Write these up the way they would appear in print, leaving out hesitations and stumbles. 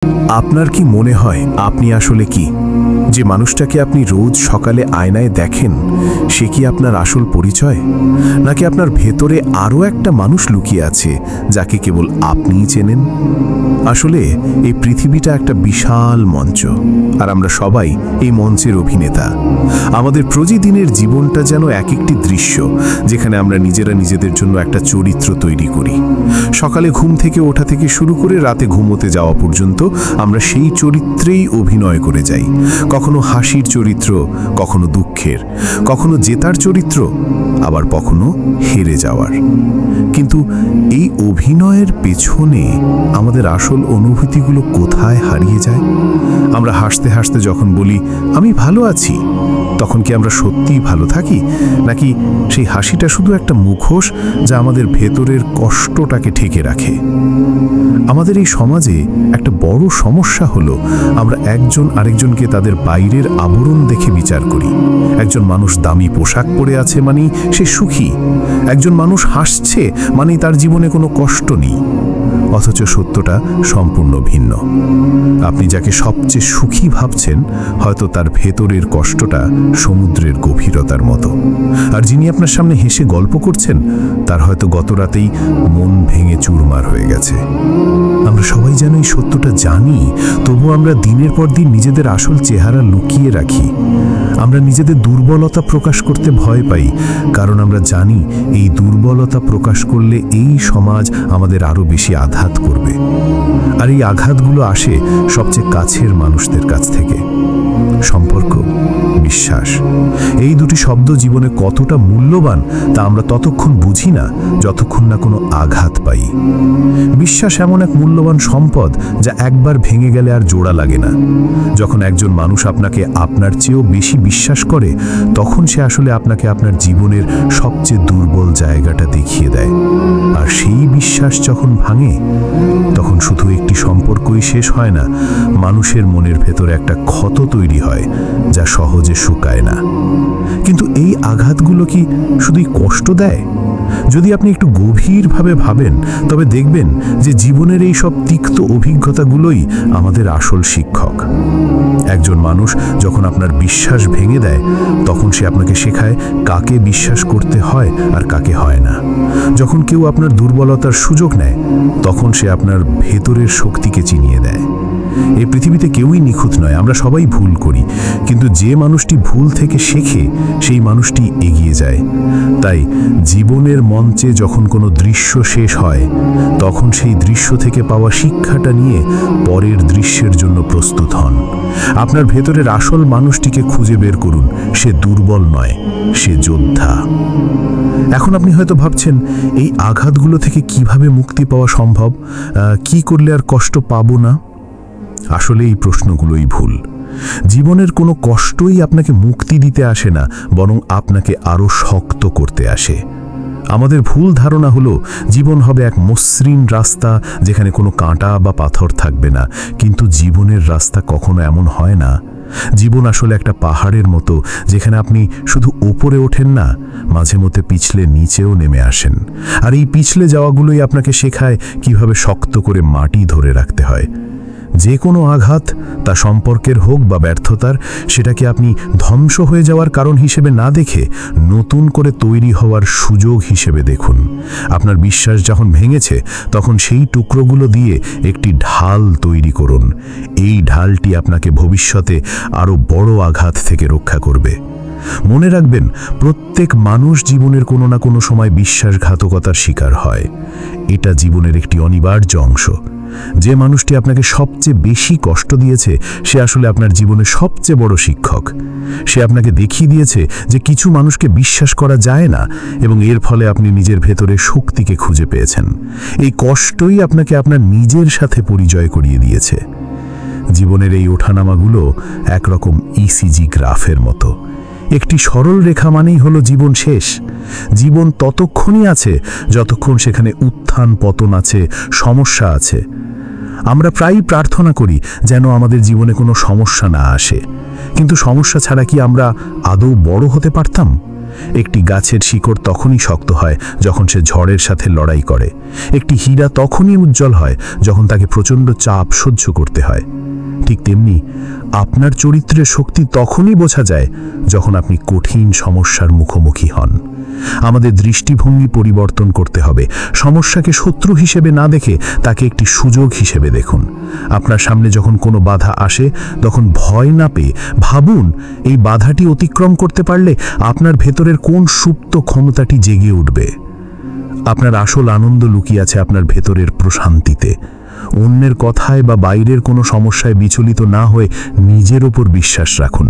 আপনার কি মনে হয় আপনি আসলে কি? যে মানুষটাকে আপনি রোজ সকালে আয়নায় দেখেন, সে কি আপনার আসল পরিচয়? নাকি আপনার ভেতরে আরও একটা মানুষ লুকিয়ে আছে যাকে কেবল আপনিই চেনেন? আসলে এই পৃথিবীটা একটা বিশাল মঞ্চ, আর আমরা সবাই এই মঞ্চের অভিনেতা। আমাদের প্রতিদিনের জীবনটা যেন এক একটি দৃশ্য, যেখানে আমরা নিজেরা নিজেদের জন্য একটা চরিত্র তৈরি করি। সকালে ঘুম থেকে ওঠা থেকে শুরু করে রাতে ঘুমোতে যাওয়া পর্যন্ত আমরা সেই চরিত্রেই অভিনয় করে যাই। কখনো হাসির চরিত্র, কখনো দুঃখের, কখনো জেতার চরিত্র, আবার কখনো হেরে যাওয়ার। কিন্তু এই অভিনয়ের পেছনে আমাদের আসল অনুভূতিগুলো কোথায় হারিয়ে যায়? আমরা হাসতে হাসতে যখন বলি আমি ভালো আছি, তখন কি আমরা সত্যিই ভালো থাকি, নাকি সেই হাসিটা শুধু একটা মুখোশ যা আমাদের ভেতরের কষ্টটাকে ঢেকে রাখে? আমাদের এই সমাজে একটা বড় সমস্যা হলো আমরা একজন আরেকজনকে তাদের বাইরের আবরণ দেখে বিচার করি। একজন মানুষ দামি পোশাক পরে আছে মানেই সে সুখী, একজন মানুষ হাসছে মানেই তার জীবনে কোনো কষ্ট নেই। অথচ সত্যটা সম্পূর্ণ ভিন্ন। আপনি যাকে সবচেয়ে সুখী ভাবছেন, হয়তো তার ভেতরের কষ্টটা সমুদ্রের গভীরতার মতো। আর যিনি আপনার সামনে হেসে গল্প করছেন, তার হয়তো গত রাতেই মন ভেঙে চুরমার হয়ে গেছে। আমরা সবাই যেন এই সত্যটা জানি, তবু আমরা দিনের পর দিন নিজেদের আসল চেহারা লুকিয়ে রাখি। আমরা নিজেদের দুর্বলতা প্রকাশ করতে ভয় পাই, কারণ আমরা জানি এই দুর্বলতা প্রকাশ করলে এই সমাজ আমাদের আরও বেশি আঘাত করবে। আর এই আঘাতগুলো আসে সবচেয়ে কাছের মানুষদের কাছ থেকে। সম্পর্ক, বিশ্বাস, এই দুটি শব্দ জীবনে কতটা মূল্যবান তা আমরা ততক্ষণ বুঝি না যতক্ষণ না কোনো আঘাত পাই। বিশ্বাস এমন এক মূল্যবান সম্পদ যা একবার ভেঙে গেলে আর জোড়া লাগে না। যখন একজন মানুষ আপনাকে আপনার চেয়েও বেশি বিশ্বাস করে, তখন সে আসলে আপনাকে আপনার জীবনের সবচেয়ে দুর্বল জায়গাটা দেখিয়ে দেয়। আর সেই বিশ্বাস যখন ভাঙে, তখন শুধু একটি সম্পর্কই শেষ হয় না, মানুষের মনের ভেতরে একটা ক্ষত তৈরি হয় যা সহজে শুকায় না। কিন্তু এই আঘাতগুলো কি শুধুই কষ্ট দেয়? যদি আপনি একটু গভীরভাবে ভাবেন, তবে দেখবেন যে জীবনের এই সব তিক্ত অভিজ্ঞতাগুলোই আমাদের আসল শিক্ষক। একজন মানুষ যখন আপনার বিশ্বাস ভেঙে দেয়, তখন সে আপনাকে শেখায় কাকে বিশ্বাস করতে হয় আর কাকে হয় না। যখন কেউ আপনার দুর্বলতার সুযোগ নেয়, তখন সে আপনার ভেতরের শক্তিকে চিনিয়ে দেয়। এই পৃথিবীতে কেউই নিখুঁত নয়, আমরা সবাই ভুল করি, কিন্তু যে মানুষটি ভুল থেকে শেখে, সেই মানুষটি এগিয়ে যায়। তাই জীবনের মঞ্চে যখন কোনো দৃশ্য শেষ হয়, তখন সেই দৃশ্য থেকে পাওয়া শিক্ষাটা নিয়ে পরের দৃশ্যের জন্য প্রস্তুত হন। আপনার ভেতরের আসল মানুষটিকে খুঁজে বের করুন। সে দুর্বল নয়, সে যোদ্ধা। এখন আপনি হয়তো ভাবছেন, এই আঘাতগুলো থেকে কিভাবে মুক্তি পাওয়া সম্ভব? কি করলে আর কষ্ট পাবো না? আসলে এই প্রশ্নগুলোই ভুল। জীবনের কোনো কষ্টই আপনাকে মুক্তি দিতে আসে না, বরং আপনাকে আরও শক্ত করতে আসে। আমাদের ভুল ধারণা হলো জীবন হবে এক মসৃণ রাস্তা, যেখানে কোনো কাঁটা বা পাথর থাকবে না। কিন্তু জীবনের রাস্তা কখনো এমন হয় না। জীবন আসলে একটা পাহাড়ের মতো, যেখানে আপনি শুধু ওপরে ওঠেন না, মাঝে মধ্যে পিছলে নিচেও নেমে আসেন। আর এই পিছলে যাওয়াগুলোই আপনাকে শেখায় কিভাবে শক্ত করে মাটি ধরে রাখতে হয়। যে কোনো আঘাত, তা সম্পর্কের হোক বা ব্যর্থতার, সেটাকে আপনি ধ্বংস হয়ে যাওয়ার কারণ হিসেবে না দেখে নতুন করে তৈরি হওয়ার সুযোগ হিসেবে দেখুন। আপনার বিশ্বাস যখন ভেঙেছে, তখন সেই টুকরোগুলো দিয়ে একটি ঢাল তৈরি করুন। এই ঢালটি আপনাকে ভবিষ্যতে আরও বড় আঘাত থেকে রক্ষা করবে। মনে রাখবেন, প্রত্যেক মানুষ জীবনের কোনো না কোনো সময় বিশ্বাসঘাতকতার শিকার হয়। এটা জীবনের একটি অনিবার্য অংশ। যে মানুষটি আপনাকে সবচেয়ে বেশি কষ্ট দিয়েছে, সে আসলে আপনার জীবনের সবচেয়ে বড় শিক্ষক। সে আপনাকে দেখিয়ে দিয়েছে যে কিছু মানুষকে বিশ্বাস করা যায় না, এবং এর ফলে আপনি নিজের ভেতরে শক্তিকে খুঁজে পেয়েছেন। এই কষ্টই আপনাকে আপনার নিজের সাথে পরিচয় করিয়ে দিয়েছে। জীবনের এই ওঠানামাগুলো একরকম ইসিজি গ্রাফের মতো। একটি সরল রেখা মানেই হলো জীবন শেষ। জীবন ততক্ষণই আছে যতক্ষণ সেখানে উত্থান পতন আছে, সমস্যা আছে। আমরা প্রায়ই প্রার্থনা করি যেন আমাদের জীবনে কোনো সমস্যা না আসে, কিন্তু সমস্যা ছাড়া কি আমরা আদৌ বড় হতে পারতাম? একটি গাছের শিকড় তখনই শক্ত হয় যখন সে ঝড়ের সাথে লড়াই করে। একটি হীরা তখনই উজ্জ্বল হয় যখন তাকে প্রচণ্ড চাপ সহ্য করতে হয়। ঠিক তেমনি আপনার চরিত্রের শক্তি তখনই বোঝা যায় যখন আপনি কঠিন সমস্যার মুখোমুখি হন। আমাদের দৃষ্টিভঙ্গি পরিবর্তন করতে হবে। সমস্যাকে শত্রু হিসেবে না দেখে তাকে একটি সুযোগ হিসেবে দেখুন। আপনার সামনে যখন কোনো বাধা আসে তখন ভয় না পেয়ে ভাবুন, এই বাধাটি অতিক্রম করতে পারলে আপনার ভেতরের কোন সুপ্ত ক্ষমতাটি জেগে উঠবে। আপনার আসল আনন্দ লুকিয়ে আছে আপনার ভেতরের প্রশান্তিতে। অন্যের কথায় বা বাইরের কোনো সমস্যায় বিচলিত না হয়ে নিজের ওপর বিশ্বাস রাখুন।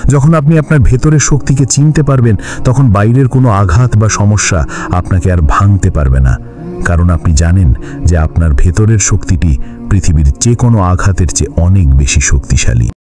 যখন আপনি আপনার ভেতরের শক্তিকে চিনতে পারবেন তখন বাইরের কোনো আঘাত বা সমস্যা আপনাকে আর ভাঙতে পারবে না, কারণ আপনি জানেন যে আপনার ভেতরের শক্তিটি পৃথিবীর যে কোনো আঘাতের চেয়ে অনেক বেশি শক্তিশালী।